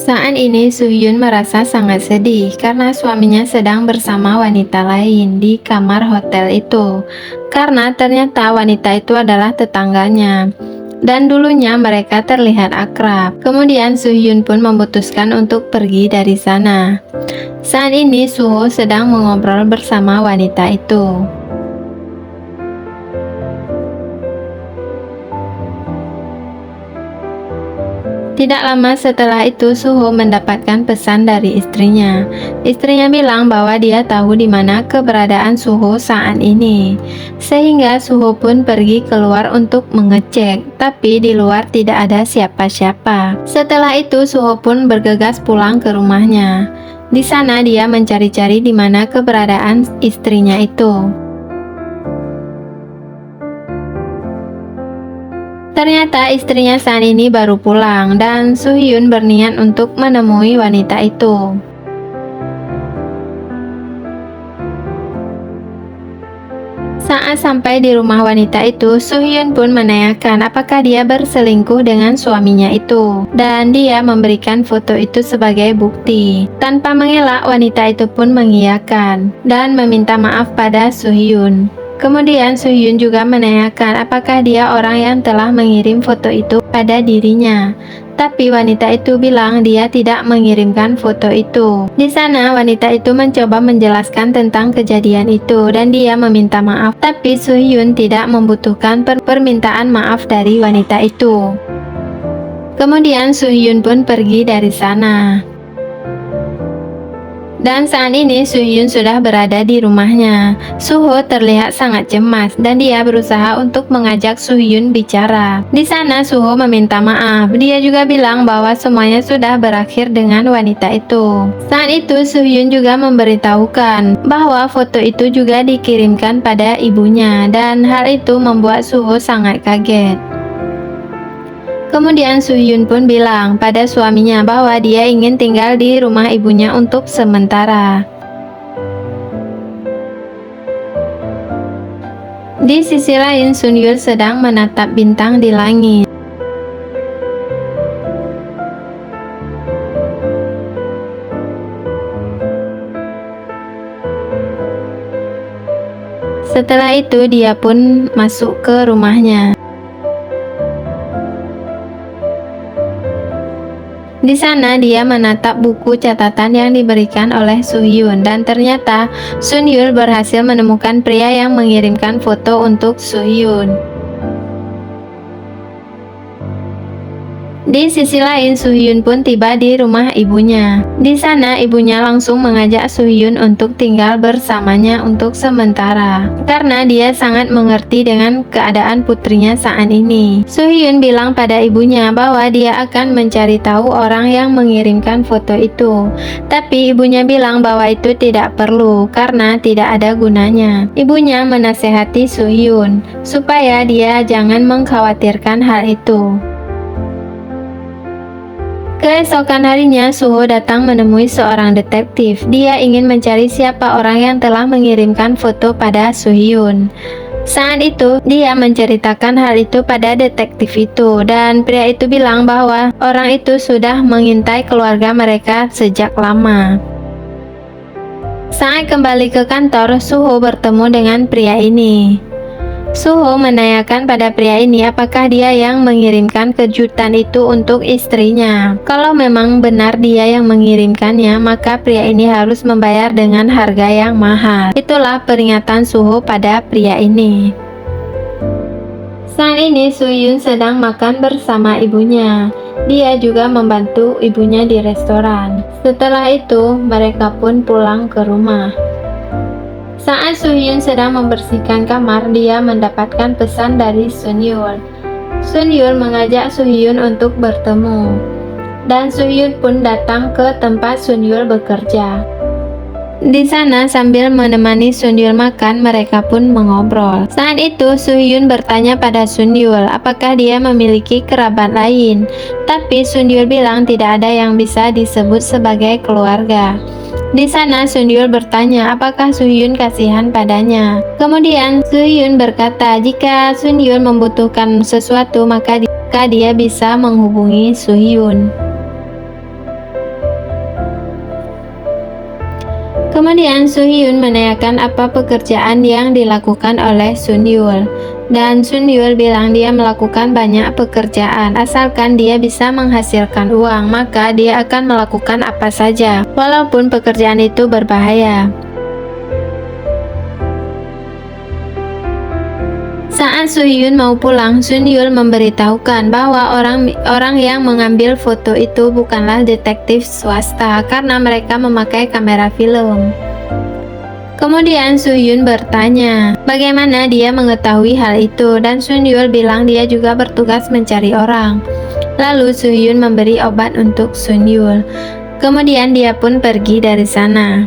Saat ini Suhyun merasa sangat sedih karena suaminya sedang bersama wanita lain di kamar hotel itu. Karena ternyata wanita itu adalah tetangganya. Dan dulunya mereka terlihat akrab. Kemudian Suhyun pun memutuskan untuk pergi dari sana. Saat ini Suho sedang mengobrol bersama wanita itu. Tidak lama setelah itu, Suho mendapatkan pesan dari istrinya. Istrinya bilang bahwa dia tahu di mana keberadaan Suho saat ini. Sehingga Suho pun pergi keluar untuk mengecek, tapi di luar tidak ada siapa-siapa. Setelah itu, Suho pun bergegas pulang ke rumahnya. Di sana dia mencari-cari di mana keberadaan istrinya itu. Ternyata istrinya saat ini baru pulang dan Suhyun berniat untuk menemui wanita itu. Saat sampai di rumah wanita itu, Suhyun pun menanyakan apakah dia berselingkuh dengan suaminya itu. Dan dia memberikan foto itu sebagai bukti. Tanpa mengelak, wanita itu pun mengiyakan dan meminta maaf pada Suhyun. Kemudian Suhyun juga menanyakan apakah dia orang yang telah mengirim foto itu pada dirinya. Tapi wanita itu bilang dia tidak mengirimkan foto itu. Di sana wanita itu mencoba menjelaskan tentang kejadian itu dan dia meminta maaf. Tapi Suhyun tidak membutuhkan permintaan maaf dari wanita itu. Kemudian Suhyun pun pergi dari sana. Dan saat ini Suhyun sudah berada di rumahnya. Suho terlihat sangat cemas dan dia berusaha untuk mengajak Suhyun bicara. Di sana Suho meminta maaf. Dia juga bilang bahwa semuanya sudah berakhir dengan wanita itu. Saat itu Suhyun juga memberitahukan bahwa foto itu juga dikirimkan pada ibunya dan hal itu membuat Suho sangat kaget. Kemudian Suhyun pun bilang pada suaminya bahwa dia ingin tinggal di rumah ibunya untuk sementara. Di sisi lain, Sunyul sedang menatap bintang di langit. Setelah itu dia pun masuk ke rumahnya. Di sana dia menatap buku catatan yang diberikan oleh Suhyun dan ternyata Sunyul berhasil menemukan pria yang mengirimkan foto untuk Suhyun. Di sisi lain, Suhyun pun tiba di rumah ibunya. Di sana, ibunya langsung mengajak Suhyun untuk tinggal bersamanya untuk sementara, karena dia sangat mengerti dengan keadaan putrinya saat ini. Suhyun bilang pada ibunya bahwa dia akan mencari tahu orang yang mengirimkan foto itu. Tapi ibunya bilang bahwa itu tidak perlu, karena tidak ada gunanya. Ibunya menasehati Suhyun supaya dia jangan mengkhawatirkan hal itu. Keesokan harinya, Suho datang menemui seorang detektif. Dia ingin mencari siapa orang yang telah mengirimkan foto pada Suhyun. Saat itu, dia menceritakan hal itu pada detektif itu, dan pria itu bilang bahwa orang itu sudah mengintai keluarga mereka sejak lama. Saat kembali ke kantor, Suho bertemu dengan pria ini. Suho menanyakan pada pria ini apakah dia yang mengirimkan kejutan itu untuk istrinya. Kalau memang benar dia yang mengirimkannya, maka pria ini harus membayar dengan harga yang mahal. Itulah peringatan Suho pada pria ini. Saat ini Suhyun sedang makan bersama ibunya. Dia juga membantu ibunya di restoran. Setelah itu, mereka pun pulang ke rumah. Saat Suhyun sedang membersihkan kamar, dia mendapatkan pesan dari Sunyul. Sunyul mengajak Suhyun untuk bertemu, dan Suhyun pun datang ke tempat Sunyul bekerja. Di sana sambil menemani Sunyul makan, mereka pun mengobrol. Saat itu Suhyun bertanya pada Sunyul apakah dia memiliki kerabat lain, tapi Sunyul bilang tidak ada yang bisa disebut sebagai keluarga. Di sana Sunyul bertanya apakah Suhyun kasihan padanya. Kemudian Suhyun berkata jika Sunyul membutuhkan sesuatu maka dia bisa menghubungi Suhyun. Kemudian Soo Hyun menanyakan apa pekerjaan yang dilakukan oleh Sun Yul. Dan Sun Yul bilang dia melakukan banyak pekerjaan, asalkan dia bisa menghasilkan uang, maka dia akan melakukan apa saja, walaupun pekerjaan itu berbahaya. Saat Soo Hyun mau pulang, Sun Yul memberitahukan bahwa orang yang mengambil foto itu bukanlah detektif swasta karena mereka memakai kamera film. Kemudian Soo Hyun bertanya, bagaimana dia mengetahui hal itu, dan Sun Yul bilang dia juga bertugas mencari orang. Lalu Soo Hyun memberi obat untuk Sun Yul. Kemudian dia pun pergi dari sana.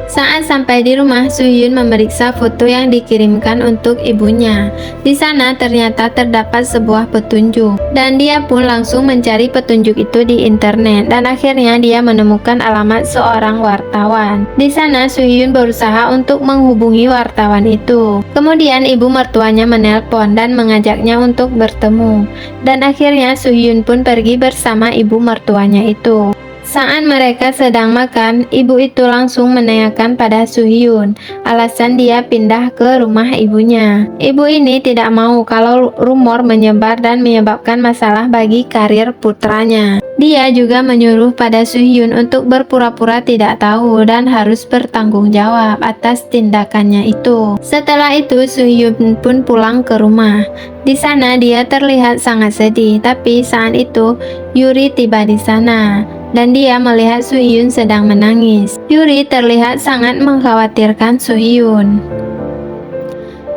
Saat sampai di rumah, Soo Hyun memeriksa foto yang dikirimkan untuk ibunya. Di sana ternyata terdapat sebuah petunjuk, dan dia pun langsung mencari petunjuk itu di internet, dan akhirnya dia menemukan alamat seorang wartawan. Di sana Soo Hyun berusaha untuk menghubungi wartawan itu. Kemudian ibu mertuanya menelpon dan mengajaknya untuk bertemu, dan akhirnya Soo Hyun pun pergi bersama ibu mertuanya itu. Saat mereka sedang makan, ibu itu langsung menanyakan pada Soo Hyun alasan dia pindah ke rumah ibunya. Ibu ini tidak mau kalau rumor menyebar dan menyebabkan masalah bagi karir putranya. Dia juga menyuruh pada Soo Hyun untuk berpura-pura tidak tahu dan harus bertanggung jawab atas tindakannya itu. Setelah itu Soo Hyun pun pulang ke rumah. Di sana dia terlihat sangat sedih, tapi saat itu Yuri tiba di sana dan dia melihat Soo Hyun sedang menangis. Yuri terlihat sangat mengkhawatirkan Soo Hyun.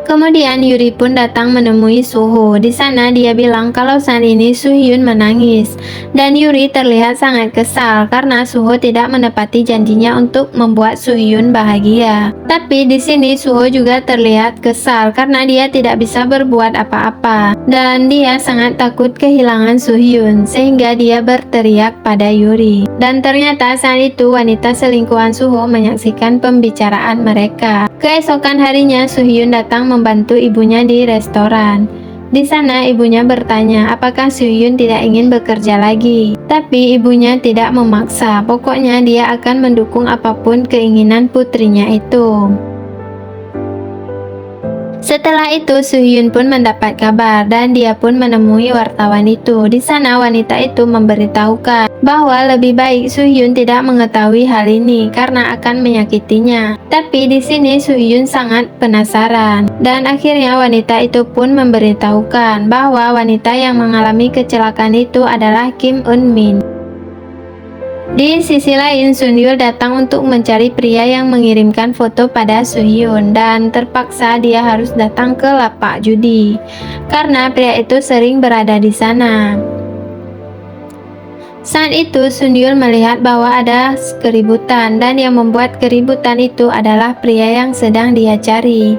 Kemudian Yuri pun datang menemui Suho. Di sana dia bilang kalau saat ini Soo Hyun menangis, dan Yuri terlihat sangat kesal karena Suho tidak menepati janjinya untuk membuat Soo Hyun bahagia. Tapi di sini Suho juga terlihat kesal karena dia tidak bisa berbuat apa-apa, dan dia sangat takut kehilangan Soo Hyun sehingga dia berteriak pada Yuri. Dan ternyata saat itu wanita selingkuhan Suho menyaksikan pembicaraan mereka. Keesokan harinya Soo Hyun datang membantu ibunya di restoran. Di sana ibunya bertanya apakah Soo Hyun tidak ingin bekerja lagi. Tapi ibunya tidak memaksa, pokoknya dia akan mendukung apapun keinginan putrinya itu. Setelah itu Soo Hyun pun mendapat kabar dan dia pun menemui wartawan itu. Di sana wanita itu memberitahukan bahwa lebih baik Soo Hyun tidak mengetahui hal ini karena akan menyakitinya. Tapi di sini Soo Hyun sangat penasaran dan akhirnya wanita itu pun memberitahukan bahwa wanita yang mengalami kecelakaan itu adalah Kim Eun Min. Di sisi lain, Sun Yul datang untuk mencari pria yang mengirimkan foto pada Soo Hyun dan terpaksa dia harus datang ke lapak judi karena pria itu sering berada di sana. Saat itu Sun Yul melihat bahwa ada keributan dan yang membuat keributan itu adalah pria yang sedang dia cari.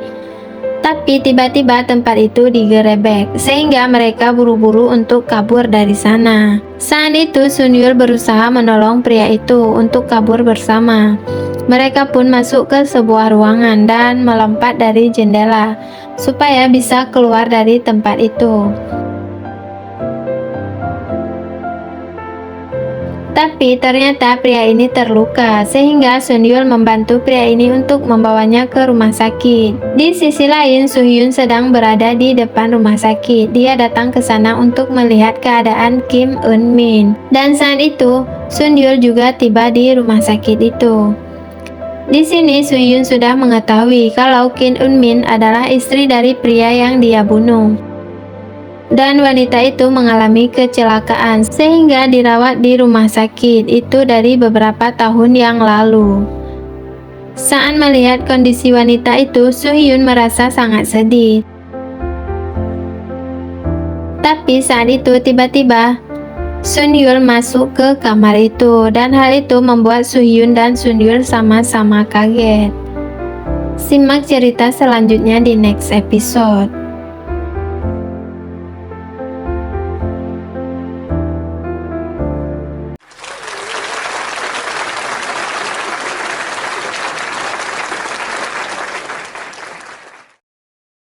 Tapi tiba-tiba tempat itu digerebek sehingga mereka buru-buru untuk kabur dari sana. Saat itu Sun Yul berusaha menolong pria itu untuk kabur bersama. Mereka pun masuk ke sebuah ruangan dan melompat dari jendela supaya bisa keluar dari tempat itu. Tapi ternyata pria ini terluka sehingga Sun Yul membantu pria ini untuk membawanya ke rumah sakit. Di sisi lain, Soo Hyun sedang berada di depan rumah sakit. Dia datang ke sana untuk melihat keadaan Kim Eun Min. Dan saat itu, Sun Yul juga tiba di rumah sakit itu. Di sini Soo Hyun sudah mengetahui kalau Kim Eun Min adalah istri dari pria yang dia bunuh. Dan wanita itu mengalami kecelakaan sehingga dirawat di rumah sakit itu dari beberapa tahun yang lalu. Saat melihat kondisi wanita itu, Soo Hyun merasa sangat sedih. Tapi saat itu tiba-tiba Sun Yul masuk ke kamar itu dan hal itu membuat Soo Hyun dan Sun Yul sama-sama kaget. Simak cerita selanjutnya di next episode.